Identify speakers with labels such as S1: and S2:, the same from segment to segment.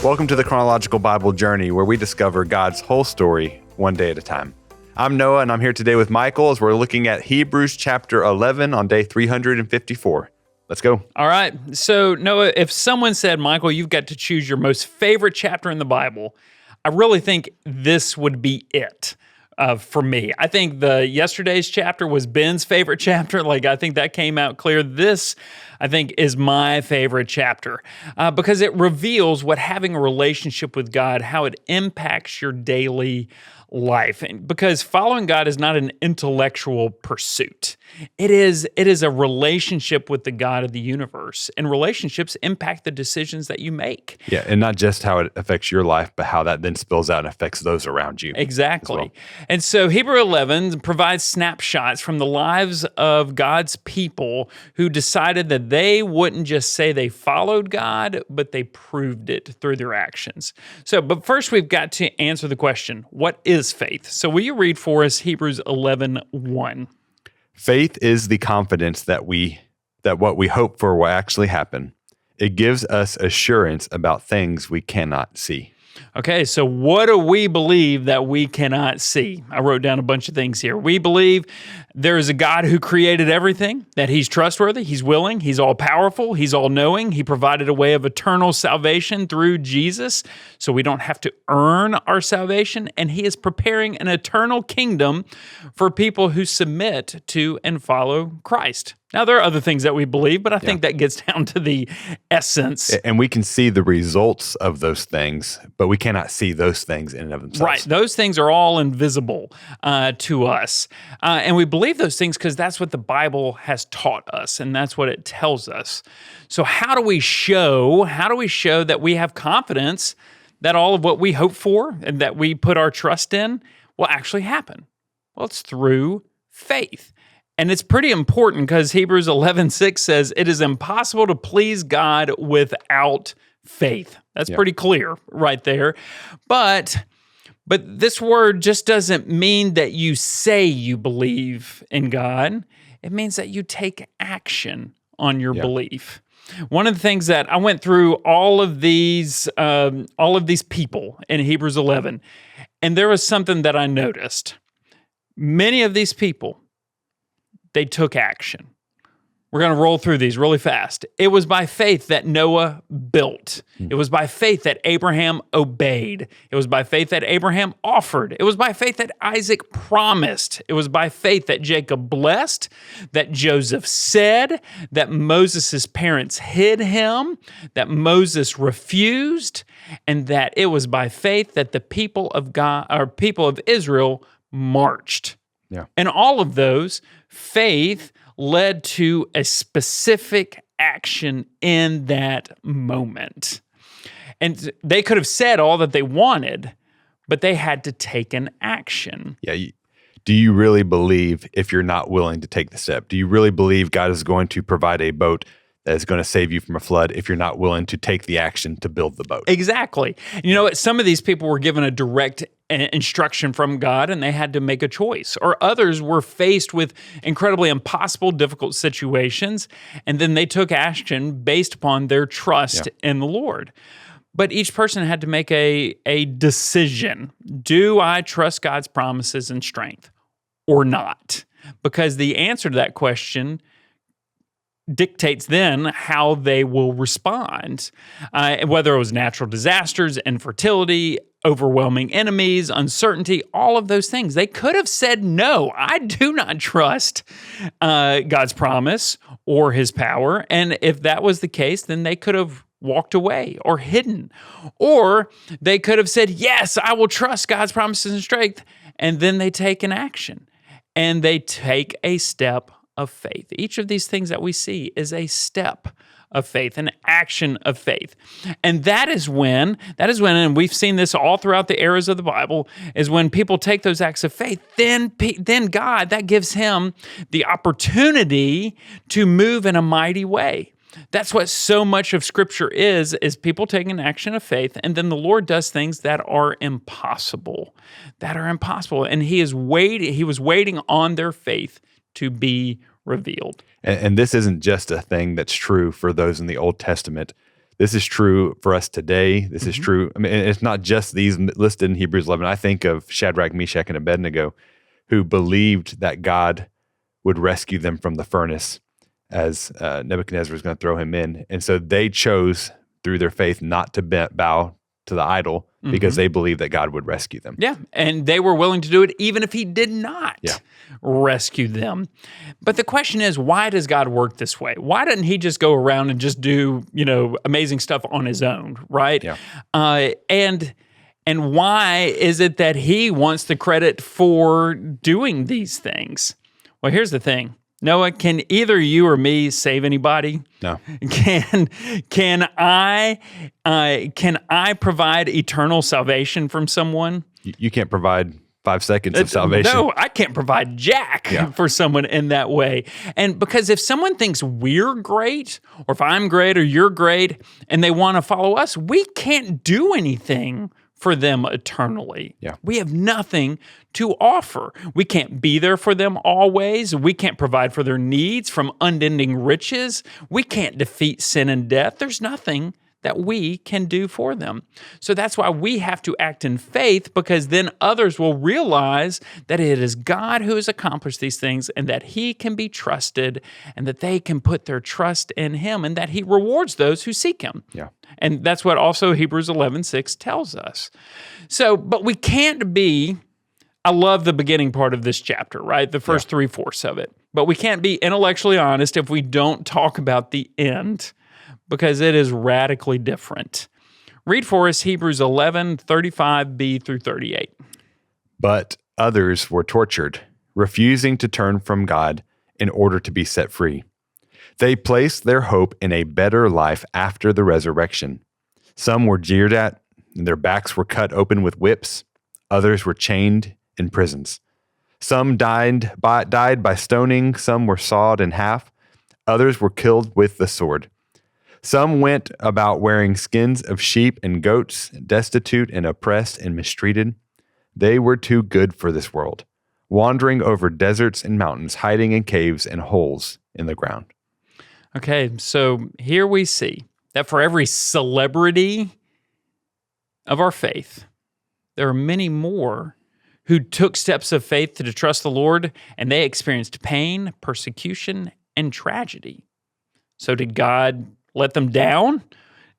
S1: Welcome to the Chronological Bible Journey, where we discover God's whole story one day at a time. I'm Noah, and I'm here today with Michael as we're looking at Hebrews chapter 11 on day 354. Let's go.
S2: All right. So, Noah, if someone said, Michael, you've got to choose your most favorite chapter in the Bible, I really think this would be it. For me, I think yesterday's chapter was Ben's favorite chapter. I think that came out clear. This, I think, is my favorite chapter because it reveals what having a relationship with God, how it impacts your daily life. And because following God is not an intellectual pursuit. It is a relationship with the God of the universe, and relationships impact the decisions that you make.
S1: Yeah, and not just how it affects your life, but how that then spills out and affects those around you.
S2: Exactly.
S1: Well.
S2: And so Hebrews 11 provides snapshots from the lives of God's people who decided that they wouldn't just say they followed God, but they proved it through their actions. But first we've got to answer the question, what is faith? So will you read for us Hebrews 11:1?
S1: Faith is the confidence that what we hope for will actually happen. It gives us assurance about things we cannot see.
S2: Okay, so what do we believe that we cannot see? I wrote down a bunch of things here. We believe there is a God who created everything, that he's trustworthy, he's willing, he's all-powerful, he's all-knowing. He provided a way of eternal salvation through Jesus, so we don't have to earn our salvation, and he is preparing an eternal kingdom for people who submit to and follow Christ. Now, there are other things that we believe, but I think that gets down to the essence.
S1: And we can see the results of those things, but we cannot see those things in and of themselves.
S2: Right. Those things are all invisible to us. And we believe those things because that's what the Bible has taught us, and that's what it tells us. So how do we show that we have confidence that all of what we hope for and that we put our trust in will actually happen? Well, it's through faith. And it's pretty important because Hebrews 11:6 says it is impossible to please God without faith. That's pretty clear right there. But this word just doesn't mean that you say you believe in God. It means that you take action on your belief. One of the things that I went through all of these people in Hebrews 11, and there was something that I noticed. Many of these people, they took action. We're going to roll through these really fast. It was by faith that Noah built. It was by faith that Abraham obeyed. It was by faith that Abraham offered. It was by faith that Isaac promised. It was by faith that Jacob blessed, that Joseph said, that Moses' parents hid him, that Moses refused, and that it was by faith that the people of God, or people of Israel, marched.
S1: Yeah.
S2: And all of those, faith led to a specific action in that moment. And they could have said all that they wanted, but they had to take an action.
S1: Yeah. Do you really believe if you're not willing to take the step? Do you really believe God is going to provide a boat that is going to save you from a flood if you're not willing to take the action to build the boat?
S2: Exactly. You know what? Some of these people were given a direct instruction from God and they had to make a choice. Or others were faced with incredibly impossible, difficult situations, and then they took action based upon their trust in the Lord. But each person had to make a decision. Do I trust God's promises and strength or not? Because the answer to that question dictates then how they will respond, whether it was natural disasters, infertility, overwhelming enemies, uncertainty, all of those things. They could have said, no, I do not trust God's promise or his power. And if that was the case, then they could have walked away or hidden. Or they could have said, yes, I will trust God's promises and strength. And then they take an action and they take a step of faith. Each of these things that we see is a step of faith, an action of faith. And that is when, and we've seen this all throughout the eras of the Bible, is when people take those acts of faith, then God, that gives him the opportunity to move in a mighty way. That's what so much of Scripture is people taking an action of faith, and then the Lord does things that are impossible. And he was waiting on their faith to be revealed.
S1: And this isn't just a thing that's true for those in the Old Testament. This is true for us today. This is true. I mean, it's not just these listed in Hebrews 11. I think of Shadrach, Meshach, and Abednego, who believed that God would rescue them from the furnace as Nebuchadnezzar was going to throw him in. And so they chose through their faith not to bow to the idol because they believed that God would rescue them.
S2: Yeah, and they were willing to do it even if he did not rescue them. But the question is, why does God work this way? Why didn't he just go around and just do, amazing stuff on his own, right?
S1: Yeah.
S2: And why is it that he wants the credit for doing these things? Well, here's the thing. Noah, can either you or me save anybody?
S1: No.
S2: Can I provide eternal salvation from someone?
S1: You can't provide 5 seconds of salvation.
S2: No, I can't provide jack for someone in that way. And because if someone thinks we're great, or if I'm great or you're great, and they want to follow us, we can't do anything for them eternally.
S1: Yeah.
S2: We have nothing to offer. We can't be there for them always. We can't provide for their needs from unending riches. We can't defeat sin and death. There's nothing that we can do for them. So that's why we have to act in faith, because then others will realize that it is God who has accomplished these things and that he can be trusted and that they can put their trust in him and that he rewards those who seek him.
S1: Yeah.
S2: And that's what also Hebrews 11:6 tells us. So, but we can't be, I love the beginning part of this chapter, right? The first 3/4 of it. But we can't be intellectually honest if we don't talk about the end, because it is radically different. Read for us Hebrews 11:35b through 38.
S1: But others were tortured, refusing to turn from God in order to be set free. They placed their hope in a better life after the resurrection. Some were jeered at, and their backs were cut open with whips. Others were chained in prisons. Some died by stoning. Some were sawed in half. Others were killed with the sword. Some went about wearing skins of sheep and goats, destitute and oppressed and mistreated. They were too good for this world, wandering over deserts and mountains, hiding in caves and holes in the ground.
S2: Okay, so here we see that for every celebrity of our faith, there are many more who took steps of faith to trust the Lord, and they experienced pain, persecution, and tragedy. So did God let them down?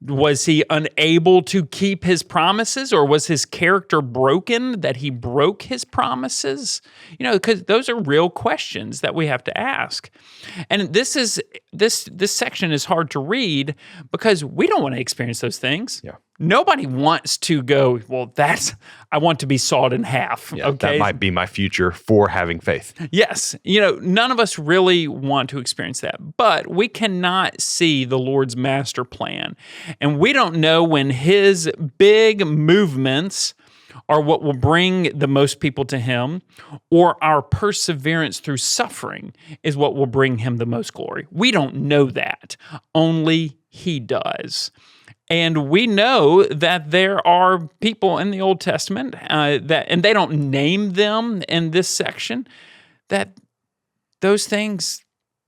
S2: Was he unable to keep his promises, or was his character broken that he broke his promises? Because those are real questions that we have to ask. And this section is hard to read because we don't want to experience those things.
S1: Yeah.
S2: Nobody wants to go, well, I want to be sawed in half.
S1: Yeah,
S2: okay?
S1: That might be my future for having faith.
S2: Yes. None of us really want to experience that, but we cannot see the Lord's master plan. And we don't know when his big movements are what will bring the most people to him, or our perseverance through suffering is what will bring him the most glory. We don't know that. Only he does. And we know that there are people in the Old Testament and they don't name them in this section, that those things,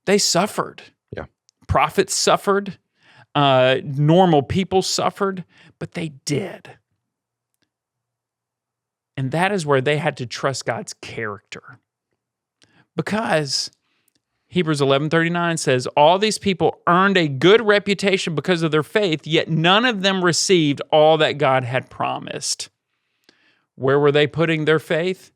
S2: they suffered.
S1: Yeah.
S2: Prophets suffered. Normal people suffered, but they did. And that is where they had to trust God's character. Because Hebrews 11:39 says, all these people earned a good reputation because of their faith, yet none of them received all that God had promised. Where were they putting their faith?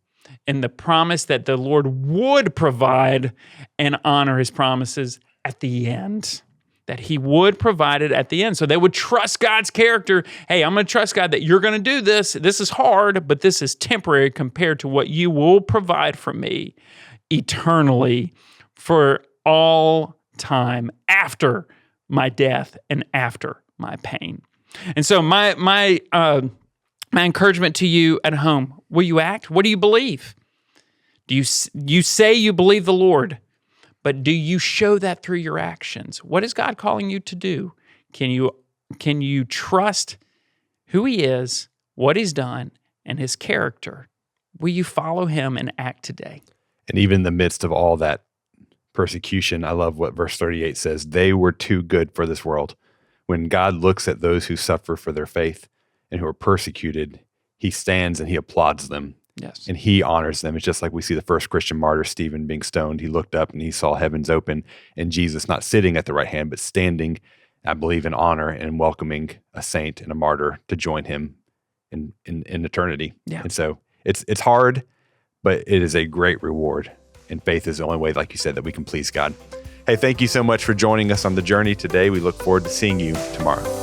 S2: In the promise that the Lord would provide and honor his promises at the end. That he would provide it at the end. So they would trust God's character. Hey, I'm going to trust God that you're going to do this. This is hard, but this is temporary compared to what you will provide for me eternally for all time after my death and after my pain. And so my encouragement to you at home, will you act? What do you believe? Do you say you believe the Lord? But do you show that through your actions? What is God calling you to do? Can you trust who he is, what he's done, and his character? Will you follow him and act today?
S1: And even in the midst of all that persecution, I love what verse 38 says. They were too good for this world. when God looks at those who suffer for their faith and who are persecuted, he stands and he applauds them.
S2: Yes.
S1: And he honors them. It's just like we see the first Christian martyr, Stephen, being stoned. He looked up and he saw heavens open and Jesus not sitting at the right hand, but standing, I believe, in honor and welcoming a saint and a martyr to join him in eternity.
S2: Yeah.
S1: And so it's hard, but it is a great reward. And faith is the only way, like you said, that we can please God. Hey, thank you so much for joining us on the journey today. We look forward to seeing you tomorrow.